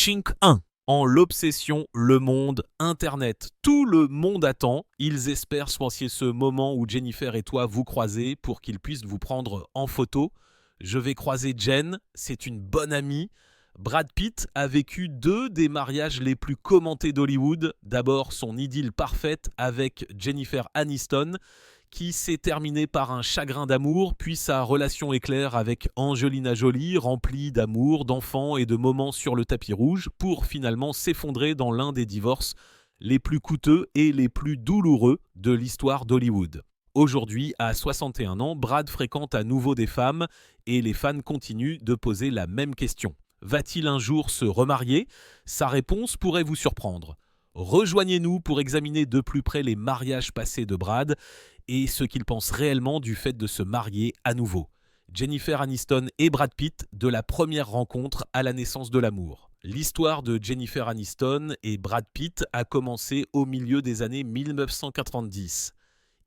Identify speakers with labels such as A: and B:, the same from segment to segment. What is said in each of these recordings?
A: Chink 1. En l'obsession, le monde, Internet, tout le monde attend. Ils espèrent soincier ce moment où Jennifer et toi vous croisez pour qu'ils puissent vous prendre en photo. Je vais croiser Jen, c'est une bonne amie. Brad Pitt a vécu deux des mariages les plus commentés d'Hollywood. D'abord son idylle parfaite avec Jennifer Aniston, qui s'est terminé par un chagrin d'amour, puis sa relation éclair avec Angelina Jolie, remplie d'amour, d'enfants et de moments sur le tapis rouge, pour finalement s'effondrer dans l'un des divorces les plus coûteux et les plus douloureux de l'histoire d'Hollywood. Aujourd'hui, à 61 ans, Brad fréquente à nouveau des femmes et les fans continuent de poser la même question. Va-t-il un jour se remarier ? Sa réponse pourrait vous surprendre. Rejoignez-nous pour examiner de plus près les mariages passés de Brad et ce qu'il pense réellement du fait de se marier à nouveau. Jennifer Aniston et Brad Pitt, de la première rencontre à la naissance de l'amour. L'histoire de Jennifer Aniston et Brad Pitt a commencé au milieu des années 1990.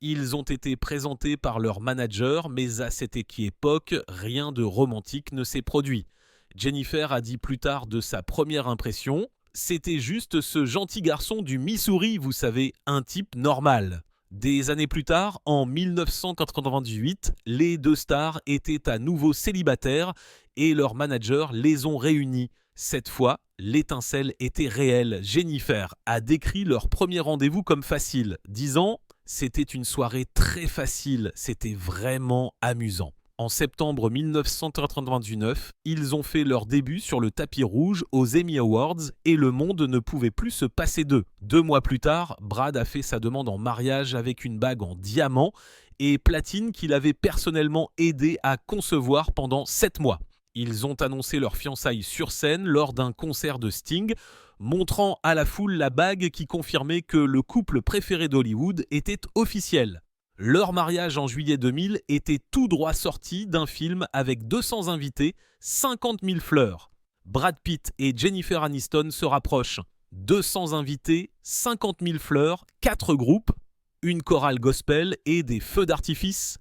A: Ils ont été présentés par leur manager, mais à cette époque, rien de romantique ne s'est produit. Jennifer a dit plus tard de sa première impression « C'était juste ce gentil garçon du Missouri, vous savez, un type normal ». Des années plus tard, en 1998, les deux stars étaient à nouveau célibataires et leurs managers les ont réunis. Cette fois, l'étincelle était réelle. Jennifer a décrit leur premier rendez-vous comme facile, disant « C'était une soirée très facile, c'était vraiment amusant ». En septembre 1999, ils ont fait leur début sur le tapis rouge aux Emmy Awards et le monde ne pouvait plus se passer d'eux. 2 mois plus tard, Brad a fait sa demande en mariage avec une bague en diamant et platine qu'il avait personnellement aidé à concevoir pendant 7 mois. Ils ont annoncé leur fiançailles sur scène lors d'un concert de Sting, montrant à la foule la bague qui confirmait que le couple préféré d'Hollywood était officiel. Leur mariage en juillet 2000 était tout droit sorti d'un film avec 200 invités, 50 000 fleurs. Brad Pitt et Jennifer Aniston se rapprochent. 200 invités, 50 000 fleurs, 4 groupes, une chorale gospel et des feux d'artifice.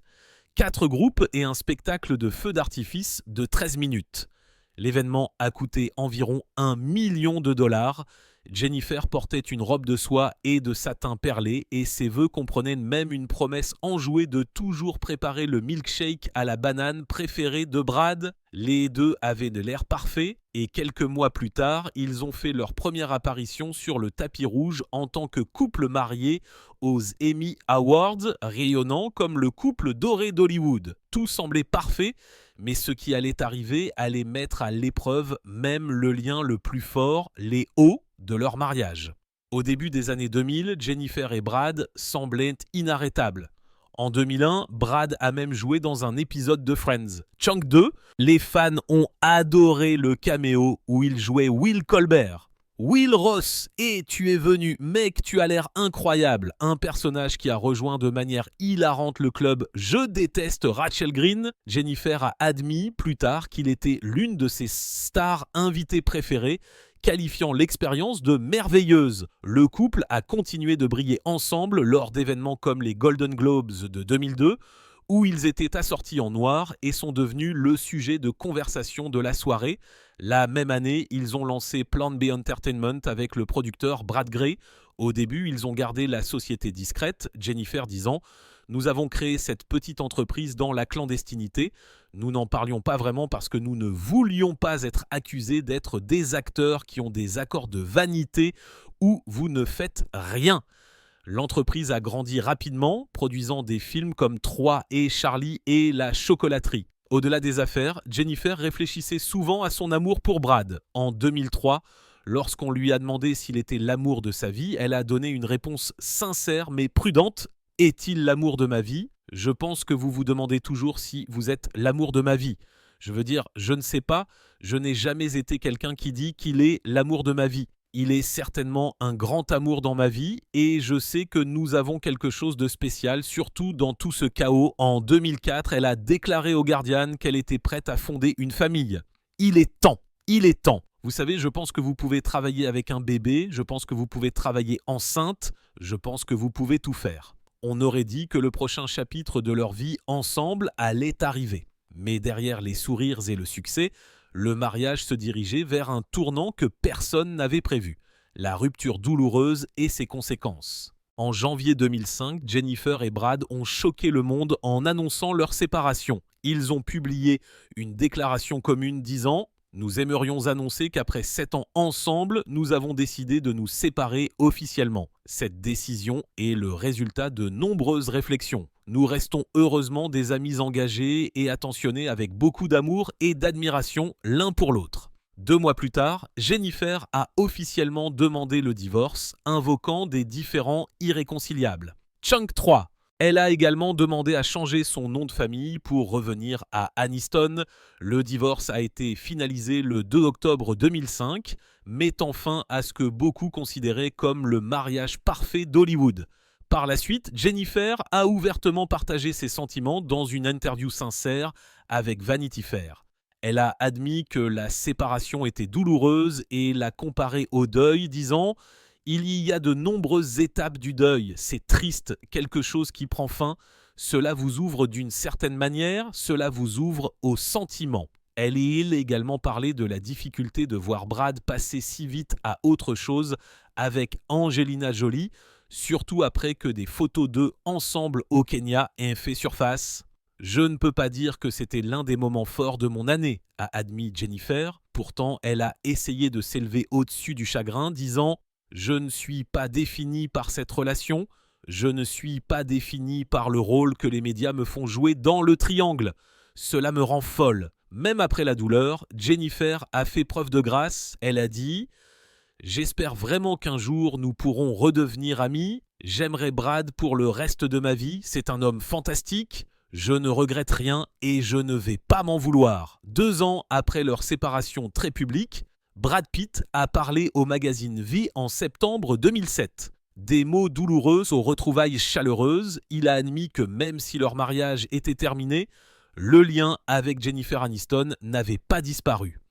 A: 4 groupes et un spectacle de feux d'artifice de 13 minutes. L'événement a coûté environ $1 million. Jennifer portait une robe de soie et de satin perlé et ses vœux comprenaient même une promesse enjouée de toujours préparer le milkshake à la banane préféré de Brad. Les deux avaient de l'air parfait et quelques mois plus tard, ils ont fait leur première apparition sur le tapis rouge en tant que couple marié aux Emmy Awards, rayonnant comme le couple doré d'Hollywood. Tout semblait parfait, mais ce qui allait arriver allait mettre à l'épreuve même le lien le plus fort, les hauts de leur mariage. Au début des années 2000, Jennifer et Brad semblaient inarrêtables. En 2001, Brad a même joué dans un épisode de Friends. Chunk 2, les fans ont adoré le caméo où il jouait Will Colbert. Will Ross, et tu es venu, mec, tu as l'air incroyable. Un personnage qui a rejoint de manière hilarante le club Je déteste Rachel Green. Jennifer a admis plus tard qu'il était l'une de ses stars invitées préférées, qualifiant l'expérience de merveilleuse. Le couple a continué de briller ensemble lors d'événements comme les Golden Globes de 2002, où ils étaient assortis en noir et sont devenus le sujet de conversation de la soirée. La même année, ils ont lancé Plan B Entertainment avec le producteur Brad Grey. Au début, ils ont gardé la société discrète, Jennifer disant « Nous avons créé cette petite entreprise dans la clandestinité. Nous n'en parlions pas vraiment parce que nous ne voulions pas être accusés d'être des acteurs qui ont des accords de vanité où vous ne faites rien. » L'entreprise a grandi rapidement, produisant des films comme Troy et Charlie et La Chocolaterie. Au-delà des affaires, Jennifer réfléchissait souvent à son amour pour Brad. En 2003, lorsqu'on lui a demandé s'il était l'amour de sa vie, elle a donné une réponse sincère mais prudente. « Est-il l'amour de ma vie ? Je pense que vous vous demandez toujours si vous êtes l'amour de ma vie. Je veux dire, je ne sais pas, je n'ai jamais été quelqu'un qui dit qu'il est l'amour de ma vie. Il est certainement un grand amour dans ma vie et je sais que nous avons quelque chose de spécial, surtout dans tout ce chaos. En 2004, elle a déclaré au Guardian qu'elle était prête à fonder une famille. Il est temps, il est temps. Vous savez, je pense que vous pouvez travailler avec un bébé, je pense que vous pouvez travailler enceinte, je pense que vous pouvez tout faire. On aurait dit que le prochain chapitre de leur vie ensemble allait arriver. Mais derrière les sourires et le succès, Le mariage se dirigeait vers un tournant que personne n'avait prévu. La rupture douloureuse et ses conséquences. En janvier 2005, Jennifer et Brad ont choqué le monde en annonçant leur séparation. Ils ont publié une déclaration commune disant « Nous aimerions annoncer qu'après 7 ans ensemble, nous avons décidé de nous séparer officiellement. Cette décision est le résultat de nombreuses réflexions. Nous restons heureusement des amis engagés et attentionnés avec beaucoup d'amour et d'admiration l'un pour l'autre. » 2 mois plus tard, Jennifer a officiellement demandé le divorce, invoquant des différends irréconciliables. Chunk 3. Elle a également demandé à changer son nom de famille pour revenir à Aniston. Le divorce a été finalisé le 2 octobre 2005, mettant fin à ce que beaucoup considéraient comme le mariage parfait d'Hollywood. Par la suite, Jennifer a ouvertement partagé ses sentiments dans une interview sincère avec Vanity Fair. Elle a admis que la séparation était douloureuse et l'a comparée au deuil, disant « Il y a de nombreuses étapes du deuil, c'est triste, quelque chose qui prend fin, cela vous ouvre d'une certaine manière, cela vous ouvre aux sentiments. » Elle a également parlé de la difficulté de voir Brad passer si vite à autre chose avec Angelina Jolie, surtout après que des photos d'eux ensemble au Kenya aient fait surface. « Je ne peux pas dire que c'était l'un des moments forts de mon année », a admis Jennifer. Pourtant, elle a essayé de s'élever au-dessus du chagrin, disant « Je ne suis pas définie par cette relation, je ne suis pas définie par le rôle que les médias me font jouer dans le triangle. Cela me rend folle. » Même après la douleur, Jennifer a fait preuve de grâce. Elle a dit « J'espère vraiment qu'un jour nous pourrons redevenir amis. J'aimerais Brad pour le reste de ma vie, c'est un homme fantastique. Je ne regrette rien et je ne vais pas m'en vouloir. » 2 ans après leur séparation très publique, Brad Pitt a parlé au magazine V en septembre 2007. Des mots douloureux aux retrouvailles chaleureuses, il a admis que même si leur mariage était terminé, le lien avec Jennifer Aniston n'avait pas disparu.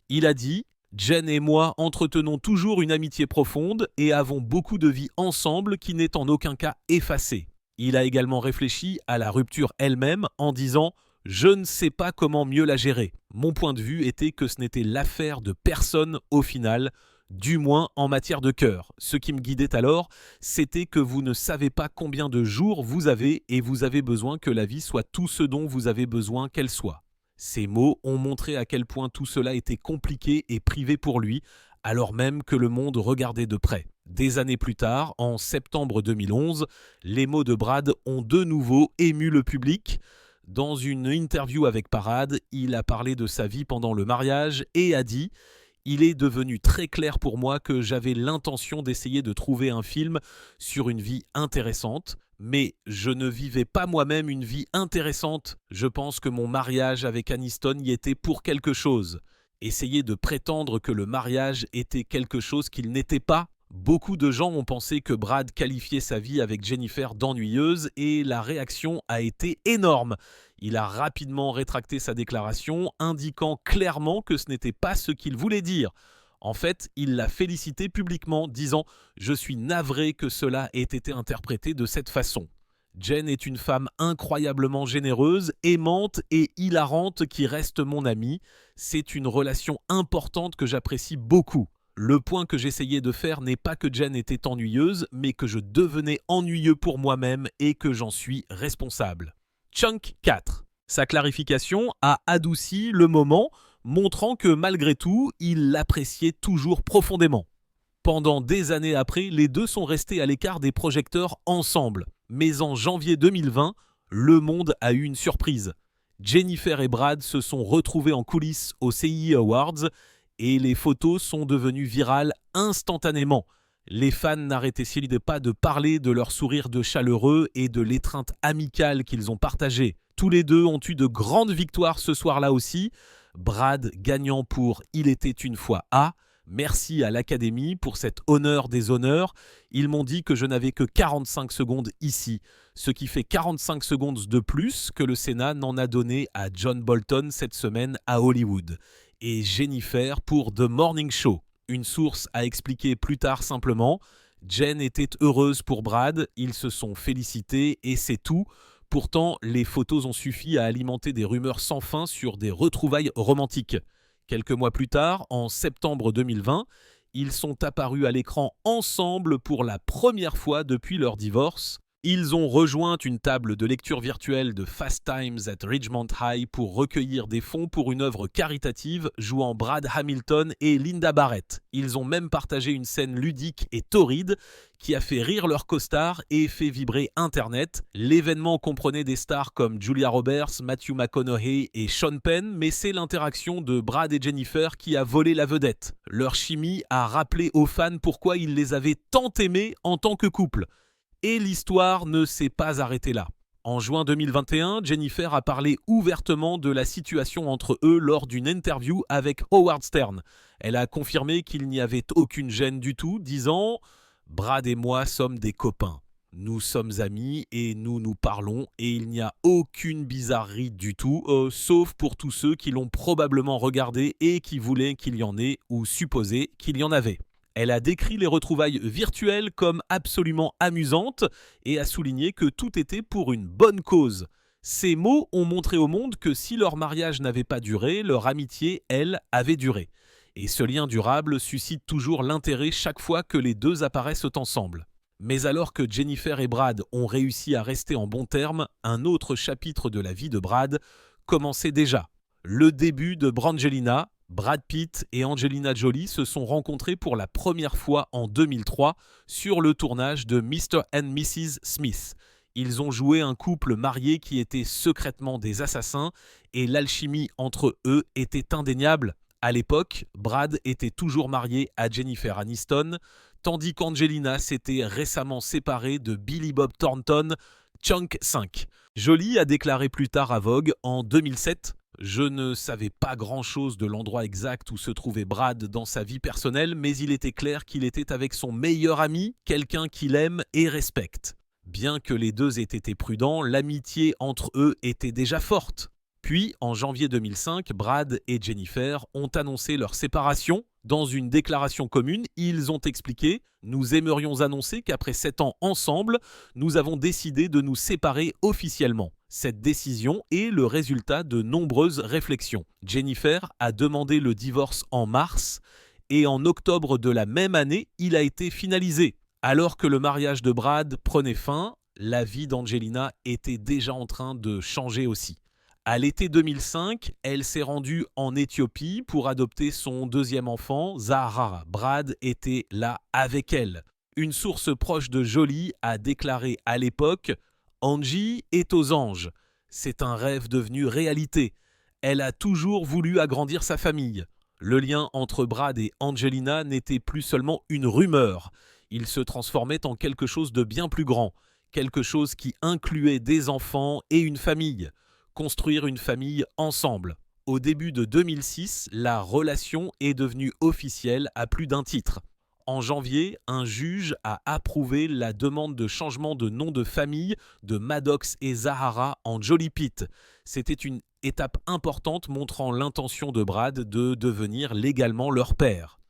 A: Il a dit « Jen et moi entretenons toujours une amitié profonde et avons beaucoup de vie ensemble qui n'est en aucun cas effacée. » Il a également réfléchi à la rupture elle-même en disant « Je ne sais pas comment mieux la gérer. Mon point de vue était que ce n'était l'affaire de personne au final, du moins en matière de cœur. Ce qui me guidait alors, c'était que vous ne savez pas combien de jours vous avez et vous avez besoin que la vie soit tout ce dont vous avez besoin qu'elle soit. » Ces mots ont montré à quel point tout cela était compliqué et privé pour lui, alors même que le monde regardait de près. Des années plus tard, en septembre 2011, les mots de Brad ont de nouveau ému le public. Dans une interview avec Parade, il a parlé de sa vie pendant le mariage et a dit « Il est devenu très clair pour moi que j'avais l'intention d'essayer de trouver un film sur une vie intéressante, mais je ne vivais pas moi-même une vie intéressante. Je pense que mon mariage avec Aniston y était pour quelque chose. Essayer de prétendre que le mariage était quelque chose qu'il n'était pas. » Beaucoup de gens ont pensé que Brad qualifiait sa vie avec Jennifer d'ennuyeuse et la réaction a été énorme. Il a rapidement rétracté sa déclaration, indiquant clairement que ce n'était pas ce qu'il voulait dire. En fait, il l'a félicité publiquement, disant « Je suis navré que cela ait été interprété de cette façon. » Jen est une femme incroyablement généreuse, aimante et hilarante qui reste mon amie. C'est une relation importante que j'apprécie beaucoup. Le point que j'essayais de faire n'est pas que Jen était ennuyeuse, mais que je devenais ennuyeux pour moi-même et que j'en suis responsable. Chunk 4. Sa clarification a adouci le moment, montrant que malgré tout, il l'appréciait toujours profondément. Pendant des années après, les deux sont restés à l'écart des projecteurs ensemble. Mais en janvier 2020, le monde a eu une surprise. Jennifer et Brad se sont retrouvés en coulisses aux CI Awards et les photos sont devenues virales instantanément. Les fans n'arrêtaient pas de parler de leur sourire de chaleureux et de l'étreinte amicale qu'ils ont partagée. Tous les deux ont eu de grandes victoires ce soir-là aussi. Brad gagnant pour « Il était une fois A ». Merci à l'Académie pour cet honneur des honneurs. Ils m'ont dit que je n'avais que 45 secondes ici, ce qui fait 45 secondes de plus que le Sénat n'en a donné à John Bolton cette semaine à Hollywood. Et Jennifer pour The Morning Show. Une source a expliqué plus tard simplement « Jen était heureuse pour Brad, ils se sont félicités et c'est tout ». Pourtant, les photos ont suffi à alimenter des rumeurs sans fin sur des retrouvailles romantiques. Quelques mois plus tard, en septembre 2020, ils sont apparus à l'écran ensemble pour la première fois depuis leur divorce. Ils ont rejoint une table de lecture virtuelle de Fast Times at Ridgemont High pour recueillir des fonds pour une œuvre caritative jouant Brad Hamilton et Linda Barrett. Ils ont même partagé une scène ludique et torride qui a fait rire leurs costards et fait vibrer Internet. L'événement comprenait des stars comme Julia Roberts, Matthew McConaughey et Sean Penn, mais c'est l'interaction de Brad et Jennifer qui a volé la vedette. Leur chimie a rappelé aux fans pourquoi ils les avaient tant aimés en tant que couple. Et l'histoire ne s'est pas arrêtée là. En juin 2021, Jennifer a parlé ouvertement de la situation entre eux lors d'une interview avec Howard Stern. Elle a confirmé qu'il n'y avait aucune gêne du tout, disant « Brad et moi sommes des copains. Nous sommes amis et nous nous parlons et il n'y a aucune bizarrerie du tout, sauf pour tous ceux qui l'ont probablement regardé et qui voulaient qu'il y en ait ou supposaient qu'il y en avait. » Elle a décrit les retrouvailles virtuelles comme absolument amusantes et a souligné que tout était pour une bonne cause. Ces mots ont montré au monde que si leur mariage n'avait pas duré, leur amitié, elle, avait duré. Et ce lien durable suscite toujours l'intérêt chaque fois que les deux apparaissent ensemble. Mais alors que Jennifer et Brad ont réussi à rester en bons termes, un autre chapitre de la vie de Brad commençait déjà. Le début de Brangelina. Brad Pitt et Angelina Jolie se sont rencontrés pour la première fois en 2003 sur le tournage de Mr. and Mrs. Smith. Ils ont joué un couple marié qui était secrètement des assassins et l'alchimie entre eux était indéniable. À l'époque, Brad était toujours marié à Jennifer Aniston, tandis qu'Angelina s'était récemment séparée de Billy Bob Thornton, Chunk 5. Jolie a déclaré plus tard à Vogue en 2007 « Je ne savais pas grand-chose de l'endroit exact où se trouvait Brad dans sa vie personnelle, mais il était clair qu'il était avec son meilleur ami, quelqu'un qu'il aime et respecte. Bien que les deux aient été prudents, l'amitié entre eux était déjà forte. » Puis, en janvier 2005, Brad et Jennifer ont annoncé leur séparation. Dans une déclaration commune, ils ont expliqué « Nous aimerions annoncer qu'après 7 ans ensemble, nous avons décidé de nous séparer officiellement. » Cette décision est le résultat de nombreuses réflexions. Jennifer a demandé le divorce en mars et en octobre de la même année, il a été finalisé. Alors que le mariage de Brad prenait fin, la vie d'Angelina était déjà en train de changer aussi. À l'été 2005, elle s'est rendue en Éthiopie pour adopter son deuxième enfant, Zahara. Brad était là avec elle. Une source proche de Jolie a déclaré à l'époque « Angie est aux anges. C'est un rêve devenu réalité. Elle a toujours voulu agrandir sa famille. » Le lien entre Brad et Angelina n'était plus seulement une rumeur. Il se transformait en quelque chose de bien plus grand, quelque chose qui incluait des enfants et une famille. Construire une famille ensemble. Au début de 2006, la relation est devenue officielle à plus d'un titre. En janvier, un juge a approuvé la demande de changement de nom de famille de Maddox et Zahara en Jolie Pitt. C'était une étape importante montrant l'intention de Brad de devenir légalement leur père.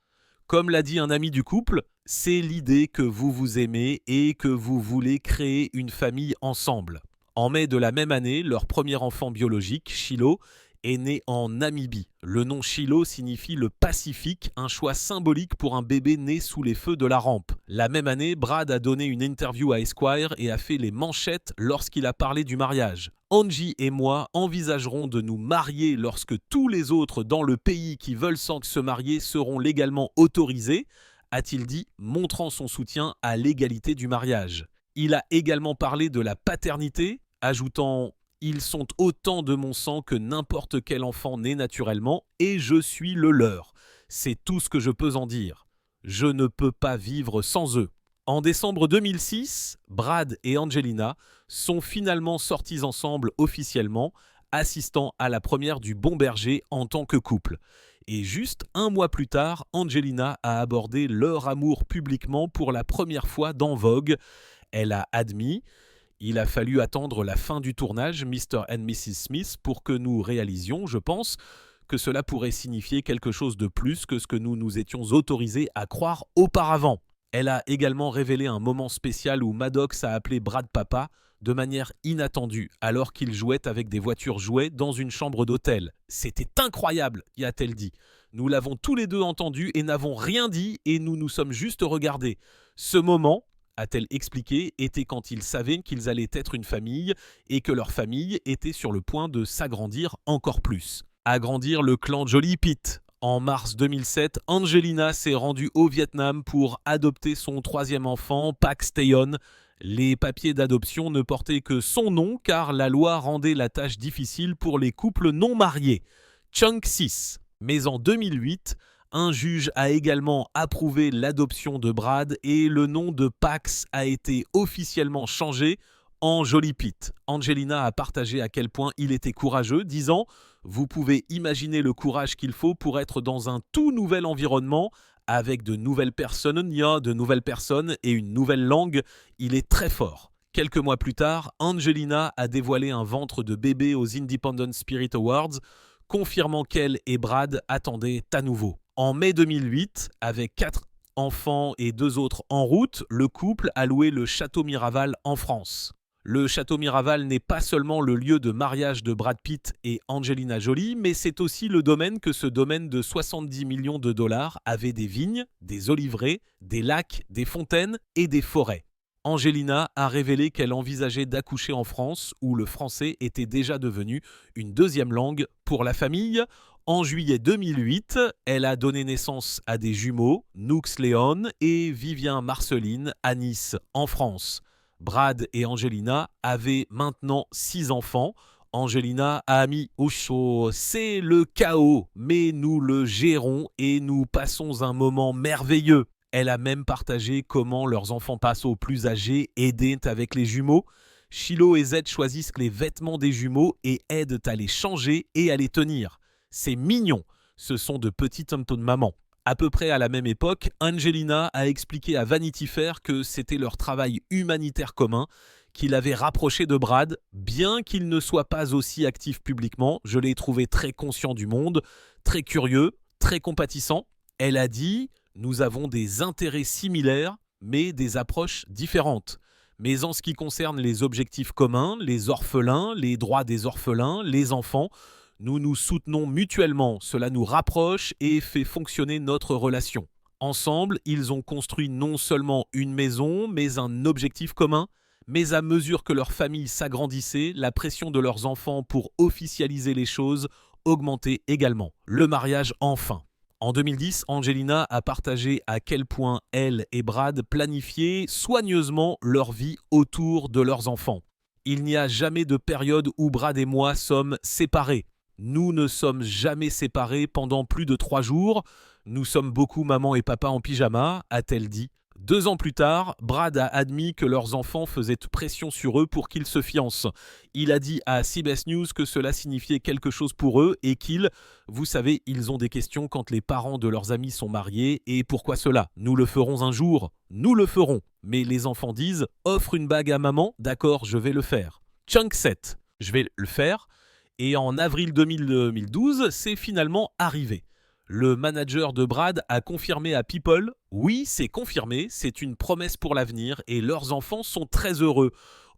A: Comme l'a dit un ami du couple, c'est l'idée que vous vous aimez et que vous voulez créer une famille ensemble. En mai de la même année, leur premier enfant biologique, Shiloh, est né en Namibie. Le nom Shiloh signifie le Pacifique, un choix symbolique pour un bébé né sous les feux de la rampe. La même année, Brad a donné une interview à Esquire et a fait les manchettes lorsqu'il a parlé du mariage. Angie et moi envisagerons de nous marier lorsque tous les autres dans le pays qui veulent se marier seront légalement autorisés, a-t-il dit, montrant son soutien à l'égalité du mariage. Il a également parlé de la paternité, ajoutant « Ils sont autant de mon sang que n'importe quel enfant né naturellement et je suis le leur. C'est tout ce que je peux en dire. Je ne peux pas vivre sans eux. » En décembre 2006, Brad et Angelina sont finalement sortis ensemble officiellement, assistant à la première du Bon Berger en tant que couple. Et juste un mois plus tard, Angelina a abordé leur amour publiquement pour la première fois dans Vogue. Elle a admis « Il a fallu attendre la fin du tournage Mr. and Mrs. Smith pour que nous réalisions, je pense, que cela pourrait signifier quelque chose de plus que ce que nous nous étions autorisés à croire auparavant. » Elle a également révélé un moment spécial où Maddox a appelé Brad Papa de manière inattendue, alors qu'ils jouaient avec des voitures jouets dans une chambre d'hôtel. « C'était incroyable », y a-t-elle dit. « Nous l'avons tous les deux entendu et n'avons rien dit et nous nous sommes juste regardés. Ce moment, a-t-elle expliqué, était quand ils savaient qu'ils allaient être une famille et que leur famille était sur le point de s'agrandir encore plus. » Agrandir le clan Jolly Pitt. En mars 2007, Angelina s'est rendue au Vietnam pour adopter son troisième enfant, Pax Taeyeon. Les papiers d'adoption ne portaient que son nom car la loi rendait la tâche difficile pour les couples non mariés. Chung 6. Mais en 2008, un juge a également approuvé l'adoption de Brad et le nom de Pax a été officiellement changé en Jolly Pitt. Angelina a partagé à quel point il était courageux, disant « Vous pouvez imaginer le courage qu'il faut pour être dans un tout nouvel environnement, avec de nouvelles personnes, et une nouvelle langue. Il est très fort. » Quelques mois plus tard, Angelina a dévoilé un ventre de bébé aux Independent Spirit Awards, confirmant qu'elle et Brad attendaient à nouveau. En mai 2008, avec 4 enfants et 2 autres en route, le couple a loué le Château Miraval en France. Le Château Miraval n'est pas seulement le lieu de mariage de Brad Pitt et Angelina Jolie, mais c'est aussi le domaine que ce domaine de 70 millions de dollars avait des vignes, des oliveraies, des lacs, des fontaines et des forêts. Angelina a révélé qu'elle envisageait d'accoucher en France, où le français était déjà devenu une deuxième langue pour la famille. En juillet 2008, elle a donné naissance à des jumeaux, Noux Léon et Vivien Marceline, à Nice, en France. Brad et Angelina avaient maintenant 6 enfants. Angelina a mis au chaud « C'est le chaos, mais nous le gérons et nous passons un moment merveilleux ». Elle a même partagé comment leurs enfants passent aux plus âgés, aident avec les jumeaux. Shiloh et Z choisissent les vêtements des jumeaux et aident à les changer et à les tenir. C'est mignon, ce sont de petits tom-toms de maman. À peu près à la même époque, Angelina a expliqué à Vanity Fair que c'était leur travail humanitaire commun qui l'avait rapproché de Brad, bien qu'il ne soit pas aussi actif publiquement. Je l'ai trouvé très conscient du monde, très curieux, très compatissant. Elle a dit « Nous avons des intérêts similaires, mais des approches différentes. Mais en ce qui concerne les objectifs communs, les orphelins, les droits des orphelins, les enfants, nous nous soutenons mutuellement, cela nous rapproche et fait fonctionner notre relation. Ensemble, ils ont construit non seulement une maison, mais un objectif commun. Mais à mesure que leur famille s'agrandissait, la pression de leurs enfants pour officialiser les choses augmentait également. Le mariage enfin. En 2010, Angelina a partagé à quel point elle et Brad planifiaient soigneusement leur vie autour de leurs enfants. Il n'y a jamais de période où Brad et moi sommes séparés. Nous ne sommes jamais séparés pendant plus de 3 jours. Nous sommes beaucoup maman et papa en pyjama, a-t-elle dit. 2 ans plus tard, Brad a admis que leurs enfants faisaient pression sur eux pour qu'ils se fiancent. Il a dit à CBS News que cela signifiait quelque chose pour eux et qu'ils, vous savez, ils ont des questions quand les parents de leurs amis sont mariés et pourquoi cela ? Nous le ferons un jour, nous le ferons. Mais les enfants disent, offre une bague à maman, d'accord, je vais le faire. Chunk 7, je vais le faire. Et en avril 2012, c'est finalement arrivé. Le manager de Brad a confirmé à People « Oui, c'est confirmé, c'est une promesse pour l'avenir et leurs enfants sont très heureux.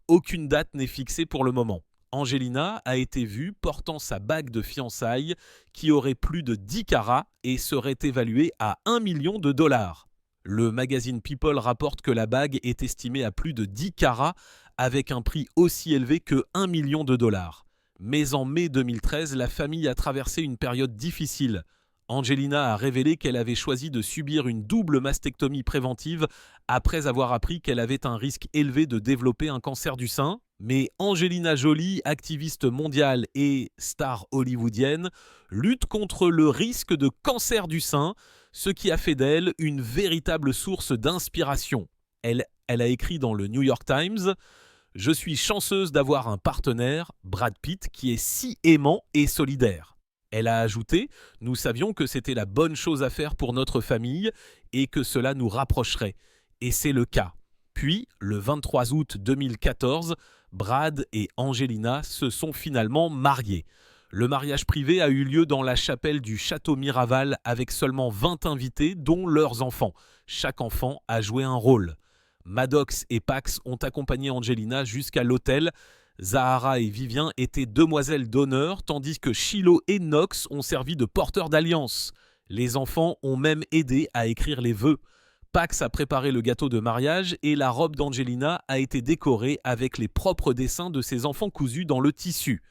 A: Aucune date n'est fixée pour le moment. » Angelina a été vue portant sa bague de fiançailles qui aurait plus de 10 carats et serait évaluée à 1 million de dollars. Le magazine People rapporte que la bague est estimée à plus de 10 carats avec un prix aussi élevé que 1 million de dollars. Mais en mai 2013, la famille a traversé une période difficile. Angelina a révélé qu'elle avait choisi de subir une double mastectomie préventive après avoir appris qu'elle avait un risque élevé de développer un cancer du sein. Mais Angelina Jolie, activiste mondiale et star hollywoodienne, lutte contre le risque de cancer du sein, ce qui a fait d'elle une véritable source d'inspiration. Elle a écrit dans le New York Times « Je suis chanceuse d'avoir un partenaire, Brad Pitt, qui est si aimant et solidaire. » Elle a ajouté « Nous savions que c'était la bonne chose à faire pour notre famille et que cela nous rapprocherait. Et c'est le cas. » Puis, le 23 août 2014, Brad et Angelina se sont finalement mariés. Le mariage privé a eu lieu dans la chapelle du Château Miraval avec seulement 20 invités, dont leurs enfants. Chaque enfant a joué un rôle. Maddox et Pax ont accompagné Angelina jusqu'à l'hôtel. Zahara et Vivien étaient demoiselles d'honneur, tandis que Shiloh et Knox ont servi de porteurs d'alliance. Les enfants ont même aidé à écrire les vœux. Pax a préparé le gâteau de mariage et la robe d'Angelina a été décorée avec les propres dessins de ses enfants cousus dans le tissu.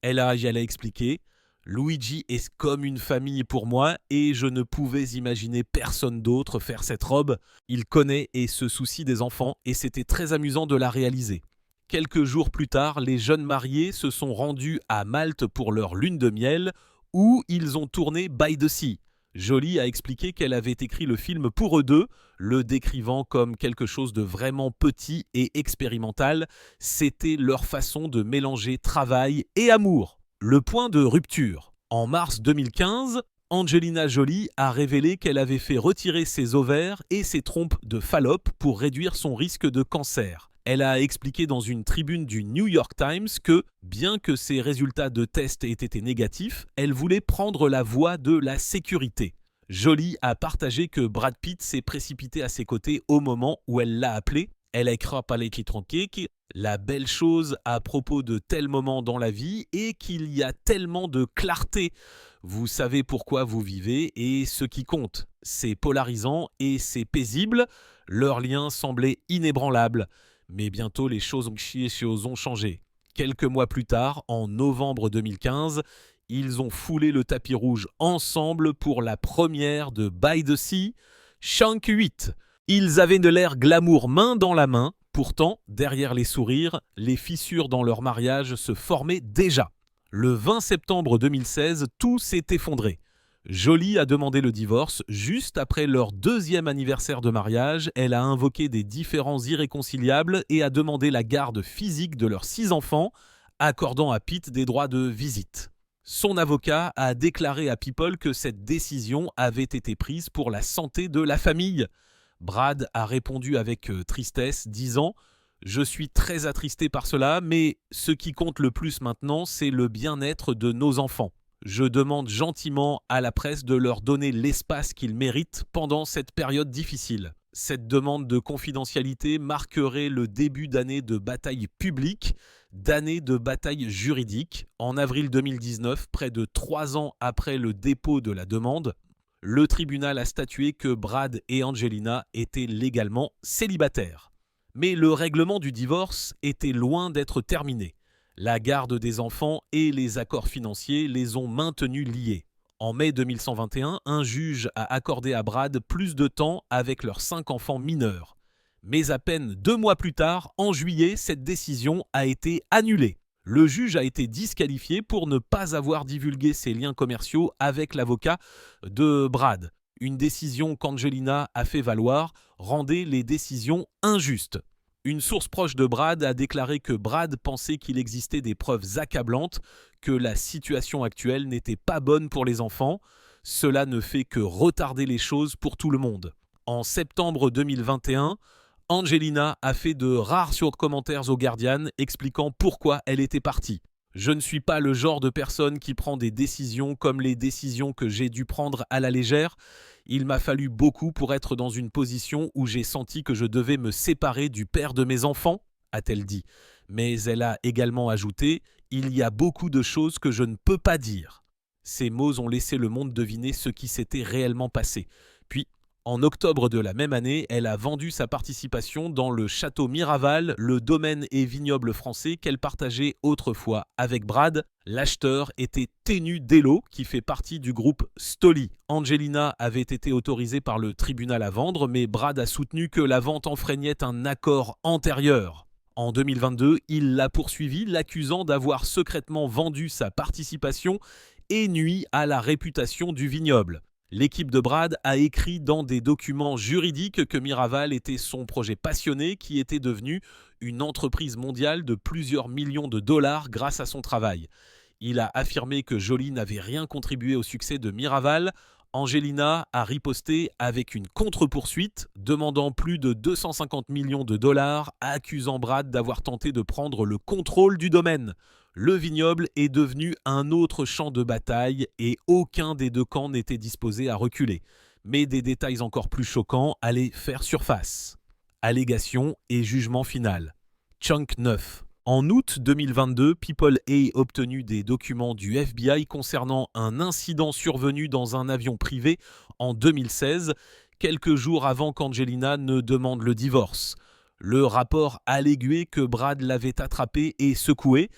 A: Elle a expliqué « Luigi est comme une famille pour moi et je ne pouvais imaginer personne d'autre faire cette robe. Il connaît et se soucie des enfants et c'était très amusant de la réaliser. » Quelques jours plus tard, les jeunes mariés se sont rendus à Malte pour leur lune de miel où ils ont tourné By the Sea. Jolie a expliqué qu'elle avait écrit le film pour eux deux, le décrivant comme quelque chose de vraiment petit et expérimental. C'était leur façon de mélanger travail et amour. Le point de rupture. En mars 2015, Angelina Jolie a révélé qu'elle avait fait retirer ses ovaires et ses trompes de Fallope pour réduire son risque de cancer. Elle a expliqué dans une tribune du New York Times que, bien que ses résultats de test aient été négatifs, elle voulait prendre la voie de la sécurité. Jolie a partagé que Brad Pitt s'est précipité à ses côtés au moment où elle l'a appelé. Elle a écrit la belle chose à propos de tel moment dans la vie est qu'il y a tellement de clarté. Vous savez pourquoi vous vivez et ce qui compte. C'est polarisant et c'est paisible. Leur lien semblait inébranlable. Mais bientôt, les choses ont changé. Quelques mois plus tard, en novembre 2015, ils ont foulé le tapis rouge ensemble pour la première de By the Sea, Shank 8. Ils avaient de l'air glamour main dans la main. Pourtant, derrière les sourires, les fissures dans leur mariage se formaient déjà. Le 20 septembre 2016, tout s'est effondré. Jolie a demandé le divorce juste après leur 2e anniversaire de mariage. Elle a invoqué des différends irréconciliables et a demandé la garde physique de leurs 6 enfants, accordant à Pitt des droits de visite. Son avocat a déclaré à People que cette décision avait été prise pour la santé de la famille. Brad a répondu avec tristesse, disant « Je suis très attristé par cela, mais ce qui compte le plus maintenant, c'est le bien-être de nos enfants. Je demande gentiment à la presse de leur donner l'espace qu'ils méritent pendant cette période difficile. » Cette demande de confidentialité marquerait le début d'année de bataille publique, d'année de bataille juridique. En avril 2019, près de 3 ans après le dépôt de la demande, le tribunal a statué que Brad et Angelina étaient légalement célibataires. Mais le règlement du divorce était loin d'être terminé. La garde des enfants et les accords financiers les ont maintenus liés. En mai 2121, un juge a accordé à Brad plus de temps avec leurs 5 enfants mineurs. Mais à peine 2 mois plus tard, en juillet, cette décision a été annulée. Le juge a été disqualifié pour ne pas avoir divulgué ses liens commerciaux avec l'avocat de Brad. Une décision qu'Angelina a fait valoir rendait les décisions injustes. Une source proche de Brad a déclaré que Brad pensait qu'il existait des preuves accablantes, que la situation actuelle n'était pas bonne pour les enfants. Cela ne fait que retarder les choses pour tout le monde. En septembre 2021, Angelina a fait de rares commentaires au Guardian expliquant pourquoi elle était partie. « Je ne suis pas le genre de personne qui prend des décisions comme les décisions que j'ai dû prendre à la légère. Il m'a fallu beaucoup pour être dans une position où j'ai senti que je devais me séparer du père de mes enfants, a-t-elle dit. Mais elle a également ajouté « Il y a beaucoup de choses que je ne peux pas dire ». Ces mots ont laissé le monde deviner ce qui s'était réellement passé. Puis, en octobre de la même année, elle a vendu sa participation dans le château Miraval, le domaine et vignoble français qu'elle partageait autrefois avec Brad. L'acheteur était Tenu Dello, qui fait partie du groupe Stoli. Angelina avait été autorisée par le tribunal à vendre, mais Brad a soutenu que la vente enfreignait un accord antérieur. En 2022, il l'a poursuivi, l'accusant d'avoir secrètement vendu sa participation et nuit à la réputation du vignoble. L'équipe de Brad a écrit dans des documents juridiques que Miraval était son projet passionné qui était devenu une entreprise mondiale de plusieurs millions de dollars grâce à son travail. Il a affirmé que Jolie n'avait rien contribué au succès de Miraval. Angelina a riposté avec une contre-poursuite, demandant plus de 250 millions de dollars, accusant Brad d'avoir tenté de prendre le contrôle du domaine. Le vignoble est devenu un autre champ de bataille et aucun des deux camps n'était disposé à reculer. Mais des détails encore plus choquants allaient faire surface. Allégations et jugement final. Chunk 9. En août 2022, People A obtenu des documents du FBI concernant un incident survenu dans un avion privé en 2016, quelques jours avant qu'Angelina ne demande le divorce. Le rapport alléguait que Brad l'avait attrapé et secoué,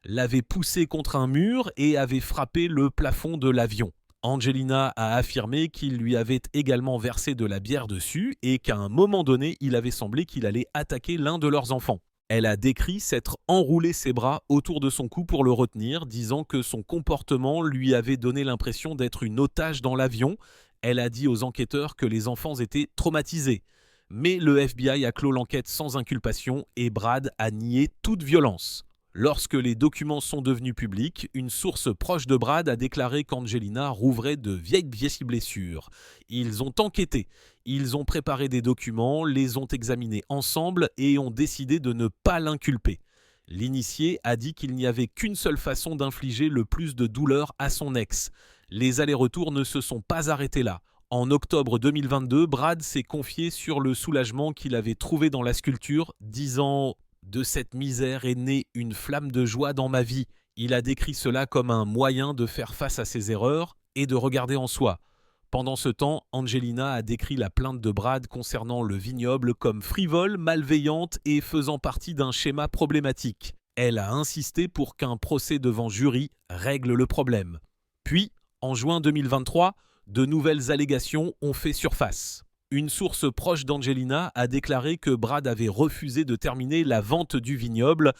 A: l'avait poussé contre un mur et avait frappé le plafond de l'avion. Angelina a affirmé qu'il lui avait également versé de la bière dessus et qu'à un moment donné, il avait semblé qu'il allait attaquer l'un de leurs enfants. Elle a décrit s'être enroulé ses bras autour de son cou pour le retenir, disant que son comportement lui avait donné l'impression d'être une otage dans l'avion. Elle a dit aux enquêteurs que les enfants étaient traumatisés. Mais le FBI a clos l'enquête sans inculpation et Brad a nié toute violence. Lorsque les documents sont devenus publics, une source proche de Brad a déclaré qu'Angelina rouvrait de vieilles blessures. Ils ont enquêté, ils ont préparé des documents, les ont examinés ensemble et ont décidé de ne pas l'inculper. L'initié a dit qu'il n'y avait qu'une seule façon d'infliger le plus de douleur à son ex. Les allers-retours ne se sont pas arrêtés là. En octobre 2022, Brad s'est confié sur le soulagement qu'il avait trouvé dans la sculpture, disant « De cette misère est née une flamme de joie dans ma vie ». Il a décrit cela comme un moyen de faire face à ses erreurs et de regarder en soi. Pendant ce temps, Angelina a décrit la plainte de Brad concernant le vignoble comme frivole, malveillante et faisant partie d'un schéma problématique. Elle a insisté pour qu'un procès devant jury règle le problème. Puis, en juin 2023, de nouvelles allégations ont fait surface. Une source proche d'Angelina a déclaré que Brad avait refusé de terminer la vente du vignoble,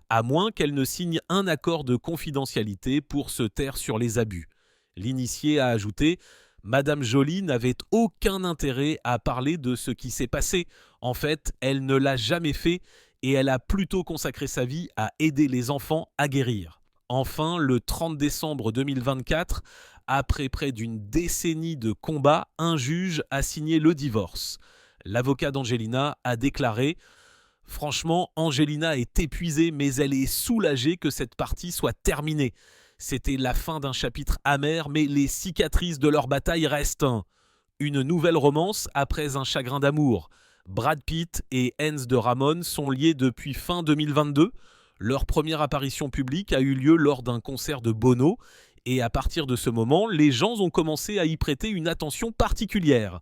A: à moins qu'elle ne signe un accord de confidentialité pour se taire sur les abus. L'initié a ajouté « Madame Jolie n'avait aucun intérêt à parler de ce qui s'est passé. En fait, elle ne l'a jamais fait et elle a plutôt consacré sa vie à aider les enfants à guérir. » Enfin, le 30 décembre 2024, après près d'une décennie de combats, un juge a signé le divorce. L'avocat d'Angelina a déclaré « Franchement, Angelina est épuisée, mais elle est soulagée que cette partie soit terminée. C'était la fin d'un chapitre amer, mais les cicatrices de leur bataille restent. Une nouvelle romance après un chagrin d'amour. Brad Pitt et Hans de Ramon sont liés depuis fin 2022. Leur première apparition publique a eu lieu lors d'un concert de Bono. Et à partir de ce moment, les gens ont commencé à y prêter une attention particulière.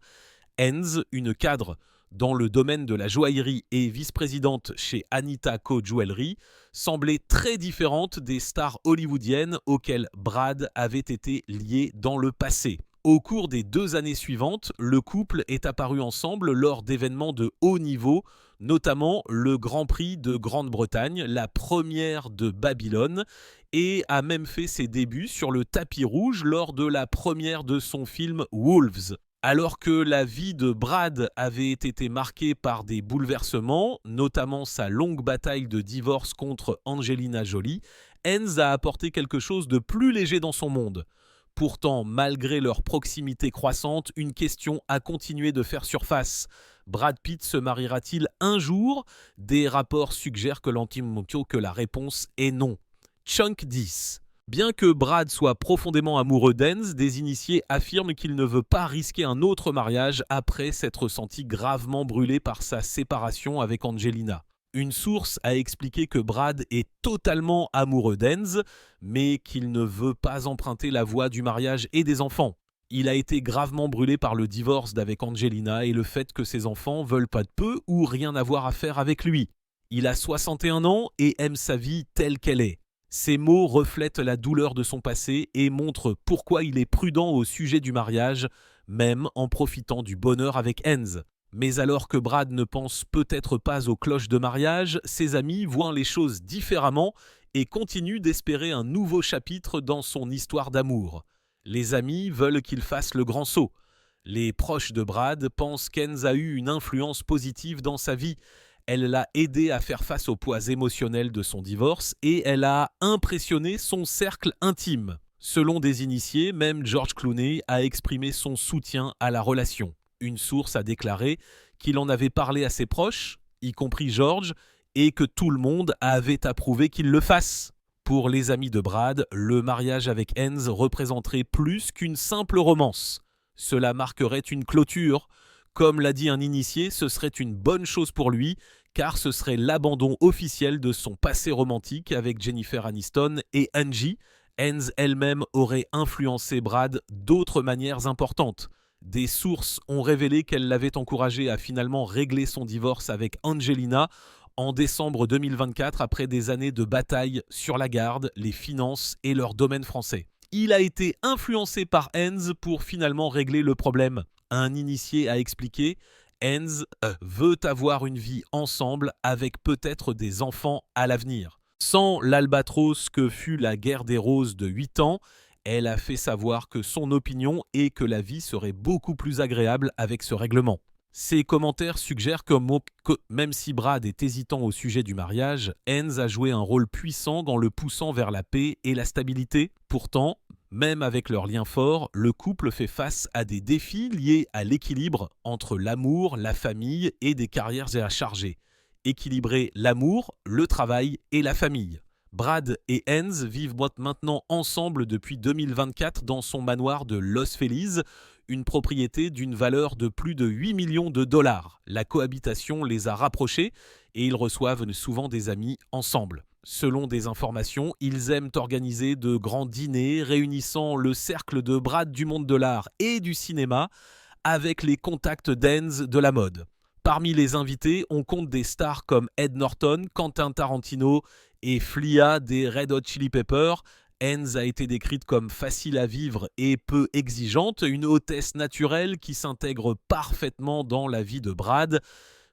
A: Hans, une cadre dans le domaine de la joaillerie et vice-présidente chez Anita Co Jewelry, semblait très différente des stars hollywoodiennes auxquelles Brad avait été lié dans le passé. Au cours des 2 années suivantes, le couple est apparu ensemble lors d'événements de haut niveau, notamment le Grand Prix de Grande-Bretagne, la première de Babylone, et a même fait ses débuts sur le tapis rouge lors de la première de son film Wolves. Alors que la vie de Brad avait été marquée par des bouleversements, notamment sa longue bataille de divorce contre Angelina Jolie, Hans a apporté quelque chose de plus léger dans son monde. Pourtant, malgré leur proximité croissante, une question a continué de faire surface. Brad Pitt se mariera-t-il un jour ? Des rapports suggèrent que la réponse est non. Chunk 10. Bien que Brad soit profondément amoureux d'Hans, des initiés affirment qu'il ne veut pas risquer un autre mariage après s'être senti gravement brûlé par sa séparation avec Angelina. Une source a expliqué que Brad est totalement amoureux d'Hans, mais qu'il ne veut pas emprunter la voie du mariage et des enfants. Il a été gravement brûlé par le divorce d'avec Angelina et le fait que ses enfants veulent pas de peu ou rien avoir à faire avec lui. Il a 61 ans et aime sa vie telle qu'elle est. Ces mots reflètent la douleur de son passé et montrent pourquoi il est prudent au sujet du mariage, même en profitant du bonheur avec Hans. Mais alors que Brad ne pense peut-être pas aux cloches de mariage, ses amis voient les choses différemment et continuent d'espérer un nouveau chapitre dans son histoire d'amour. Les amis veulent qu'il fasse le grand saut. Les proches de Brad pensent qu'Hans a eu une influence positive dans sa vie. Elle l'a aidé à faire face au poids émotionnel de son divorce et elle a impressionné son cercle intime. Selon des initiés, même George Clooney a exprimé son soutien à la relation. Une source a déclaré qu'il en avait parlé à ses proches, y compris George, et que tout le monde avait approuvé qu'il le fasse. Pour les amis de Brad, le mariage avec Hans représenterait plus qu'une simple romance. Cela marquerait une clôture, Comme l'a dit un initié, ce serait une bonne chose pour lui, car ce serait l'abandon officiel de son passé romantique avec Jennifer Aniston et Angie. Hens elle-même aurait influencé Brad d'autres manières importantes. Des sources ont révélé qu'elle l'avait encouragé à finalement régler son divorce avec Angelina en décembre 2024 après des années de bataille sur la garde, les finances et leur domaine français. Il a été influencé par Hens pour finalement régler le problème. Un initié a expliqué « Hens veut avoir une vie ensemble avec peut-être des enfants à l'avenir ». Sans l'albatros que fut la guerre des roses de 8 ans, elle a fait savoir que son opinion est que la vie serait beaucoup plus agréable avec ce règlement. Ces commentaires suggèrent que même si Brad est hésitant au sujet du mariage, Hens a joué un rôle puissant en le poussant vers la paix et la stabilité. Pourtant, même avec leur lien fort, le couple fait face à des défis liés à l'équilibre entre l'amour, la famille et des carrières à charger. Équilibrer l'amour, le travail et la famille. Brad et Hens vivent maintenant ensemble depuis 2024 dans son manoir de Los Feliz, une propriété d'une valeur de plus de 8 millions de dollars. La cohabitation les a rapprochés et ils reçoivent souvent des amis ensemble. Selon des informations, ils aiment organiser de grands dîners réunissant le cercle de Brad du monde de l'art et du cinéma avec les contacts d'Hens de la mode. Parmi les invités, on compte des stars comme Ed Norton, Quentin Tarantino et Flea des Red Hot Chili Peppers. Hens a été décrite comme facile à vivre et peu exigeante, une hôtesse naturelle qui s'intègre parfaitement dans la vie de Brad.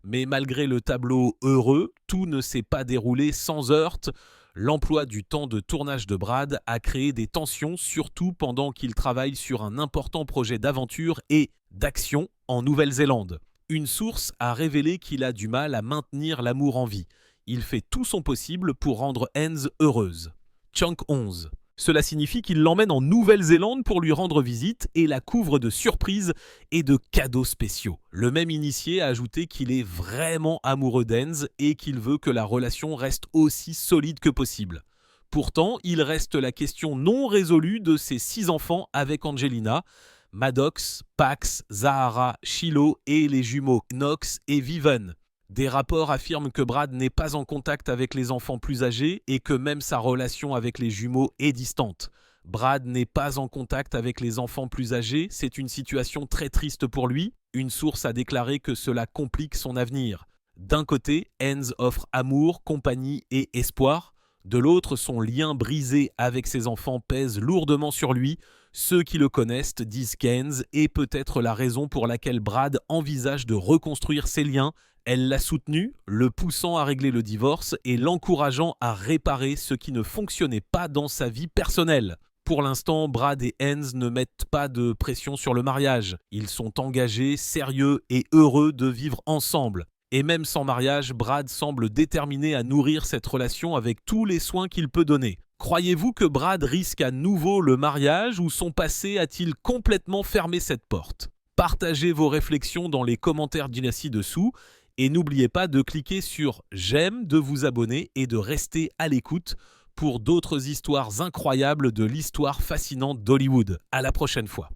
A: Mais malgré le tableau heureux, tout ne s'est pas déroulé sans heurts. L'emploi du temps de tournage de Brad a créé des tensions, surtout pendant qu'il travaille sur un important projet d'aventure et d'action en Nouvelle-Zélande. Une source a révélé qu'il a du mal à maintenir l'amour en vie. Il fait tout son possible pour rendre Hens heureuse. Chunk 11. Cela signifie qu'il l'emmène en Nouvelle-Zélande pour lui rendre visite et la couvre de surprises et de cadeaux spéciaux. Le même initié a ajouté qu'il est vraiment amoureux d'Hens et qu'il veut que la relation reste aussi solide que possible. Pourtant, il reste la question non résolue de ses 6 enfants avec Angelina, Maddox, Pax, Zahara, Shiloh et les jumeaux Knox et Viven. Des rapports affirment que Brad n'est pas en contact avec les enfants plus âgés et que même sa relation avec les jumeaux est distante. Brad n'est pas en contact avec les enfants plus âgés, c'est une situation très triste pour lui. Une source a déclaré que cela complique son avenir. D'un côté, Hens offre amour, compagnie et espoir. De l'autre, son lien brisé avec ses enfants pèse lourdement sur lui. Ceux qui le connaissent disent qu'Hens est peut-être la raison pour laquelle Brad envisage de reconstruire ses liens. Elle l'a soutenu, le poussant à régler le divorce et l'encourageant à réparer ce qui ne fonctionnait pas dans sa vie personnelle. Pour l'instant, Brad et Hens ne mettent pas de pression sur le mariage. Ils sont engagés, sérieux et heureux de vivre ensemble. Et même sans mariage, Brad semble déterminé à nourrir cette relation avec tous les soins qu'il peut donner. Croyez-vous que Brad risque à nouveau le mariage ou son passé a-t-il complètement fermé cette porte? Partagez vos réflexions dans les commentaires ci-dessous et n'oubliez pas de cliquer sur « J'aime », de vous abonner et de rester à l'écoute pour d'autres histoires incroyables de l'histoire fascinante d'Hollywood. À la prochaine fois.